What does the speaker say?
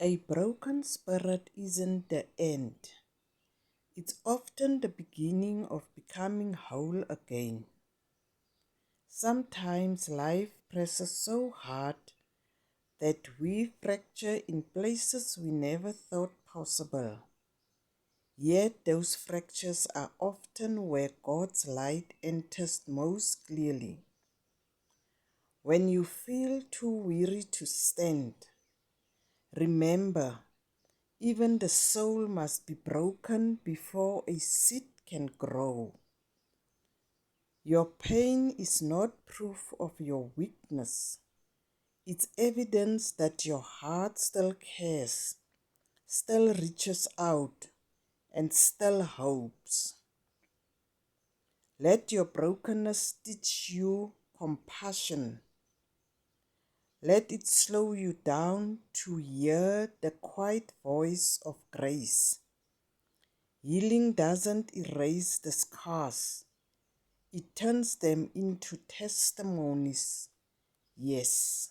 A broken spirit isn't the end. It's often the beginning of becoming whole again. Sometimes life presses so hard that we fracture in places we never thought possible. Yet those fractures are often where God's light enters most clearly. When you feel too weary to stand, remember, even the soul must be broken before a seed can grow. Your pain is not proof of your weakness. It's evidence that your heart still cares, still reaches out, and still hopes. Let your brokenness teach you compassion. Let it slow you down to hear the quiet voice of grace. Healing doesn't erase the scars. It turns them into testimonies. Yes,